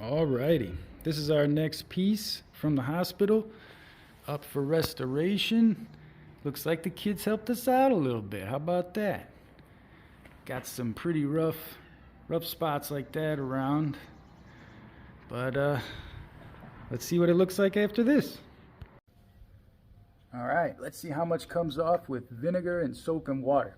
Alrighty, this is our next piece from the hospital, up for restoration. Looks like the kids helped us out a little bit. How about that? Got some pretty rough spots like that around. But let's see what it looks like after this. Alright, let's see how much comes off with vinegar and soap and water.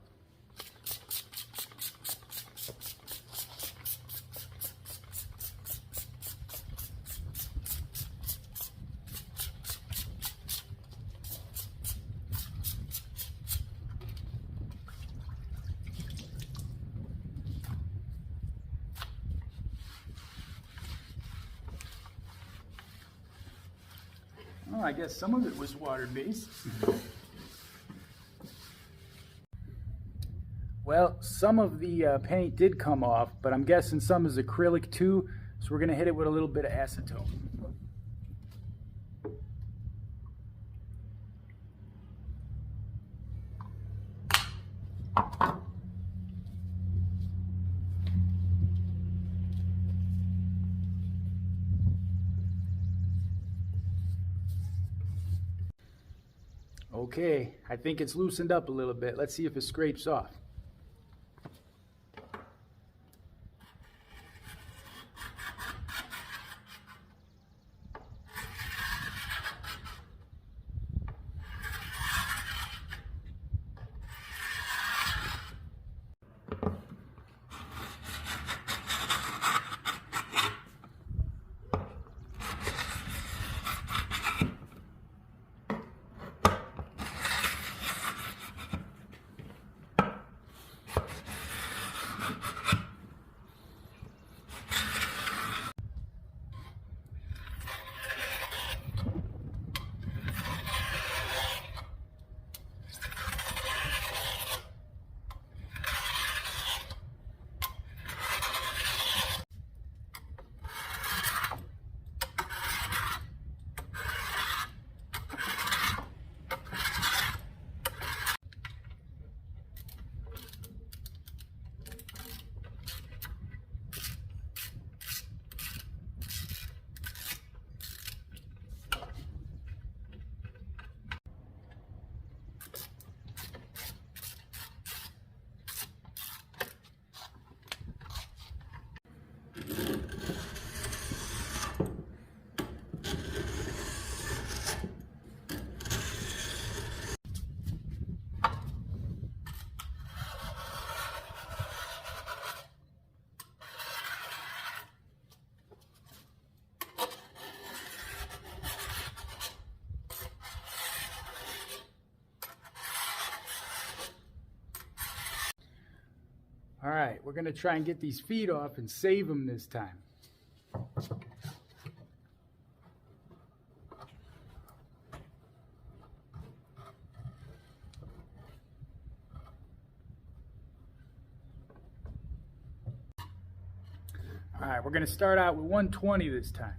Well, I guess some of it was water-based. Well, some of the paint did come off, but I'm guessing some is acrylic too, so we're going to hit it with a little bit of acetone. Okay, I think it's loosened up a little bit. Let's see if it scrapes off. All right, we're going to try and get these feet off and save them this time. All right, we're going to start out with 120 this time.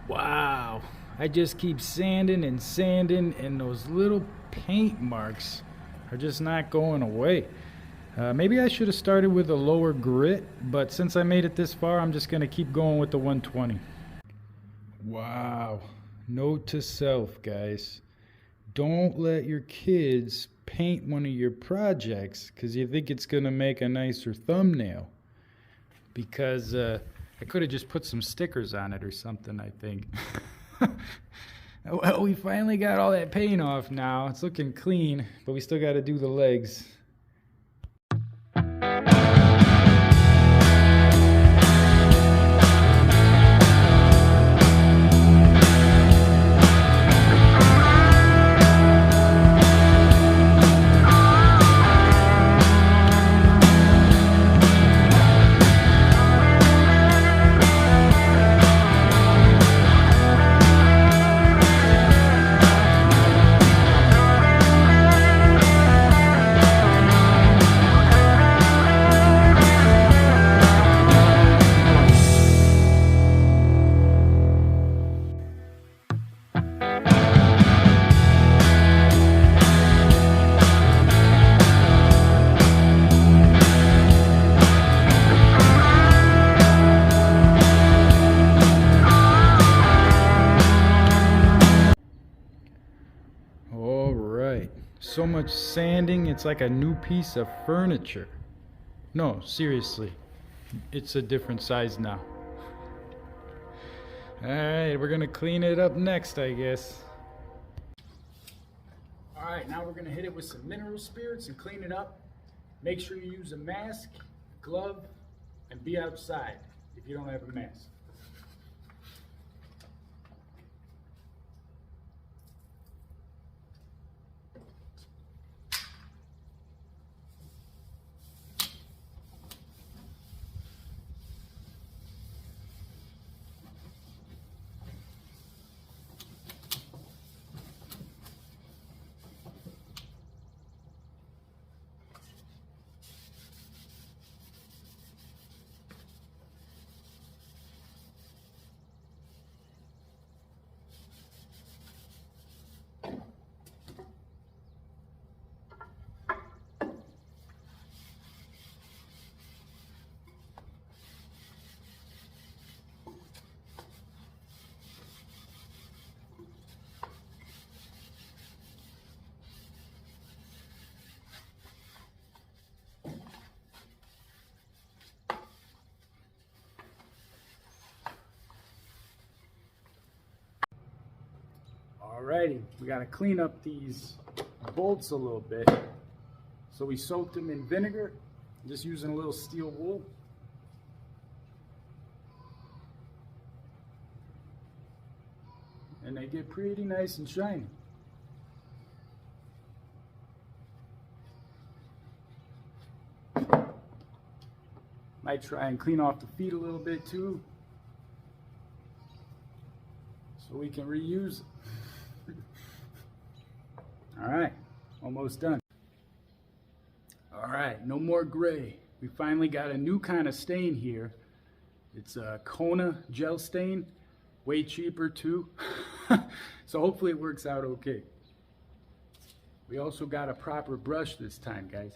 Wow, I just keep sanding and sanding, and those little paint marks are just not going away. Maybe I should have started with a lower grit, but since I made it this far, I'm just going to keep going with the 120. Wow, note to self, guys. Don't let your kids paint one of your projects because you think it's going to make a nicer thumbnail. Because I could have just put some stickers on it or something, I think. Well, we finally got all that paint off now. It's looking clean, but we still got to do the legs. so much sanding, it's like a new piece of furniture. No, seriously, it's a different size now. Alright, we're gonna clean it up next, I guess. Alright, now we're gonna hit it with some mineral spirits and clean it up. Make sure you use a mask, glove, and be outside if you don't have a mask. Alrighty, we gotta clean up these bolts a little bit. So we soaked them in vinegar, just using a little steel wool. And they get pretty nice and shiny. Might try and clean off the feet a little bit too, so we can reuse it. Alright, almost done. Alright, no more gray. We finally got a new kind of stain here. It's a Kona gel stain, way cheaper too. So hopefully it works out okay. We also got a proper brush this time, guys.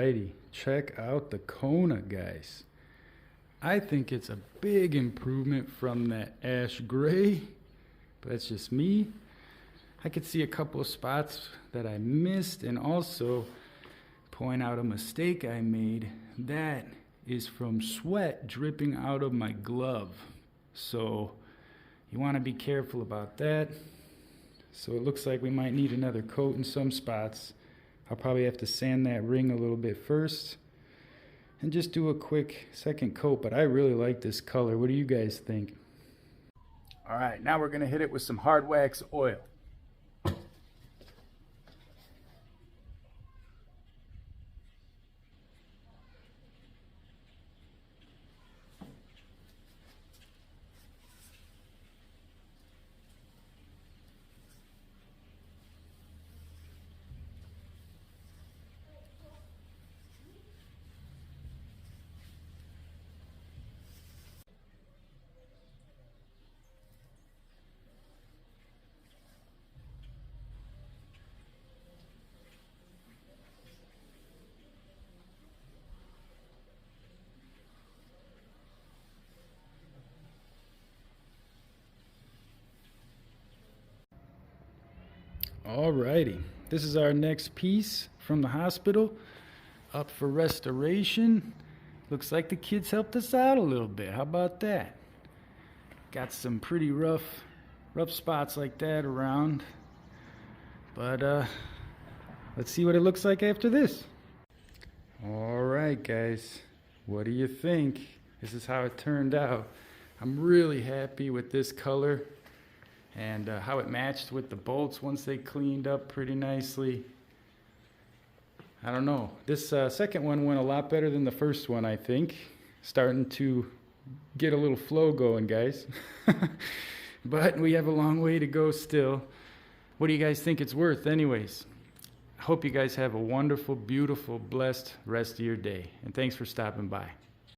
Alrighty, check out the Kona, guys. I think it's a big improvement from that ash gray, but that's just me. I could see a couple of spots that I missed, and also point out a mistake I made. That is from sweat dripping out of my glove. So you want to be careful about that. So it looks like we might need another coat in some spots. I'll probably have to sand that ring a little bit first and just do a quick second coat, but I really like this color. What do you guys think? All right, now we're gonna hit it with some hard wax oil. Alrighty, this is our next piece from the hospital, up for restoration. Looks like the kids helped us out a little bit. How about that? Got some pretty rough spots like that around, but let's see what it looks like after this. Alright guys, what do you think? This is how it turned out. I'm really happy with this color and how it matched with the bolts once they cleaned up pretty nicely. I don't know, this second one went a lot better than the first one, I think. Starting to get a little flow going, guys. But we have a long way to go still. What do you guys think it's worth anyways? I hope you guys have a wonderful, beautiful, blessed rest of your day, and thanks for stopping by.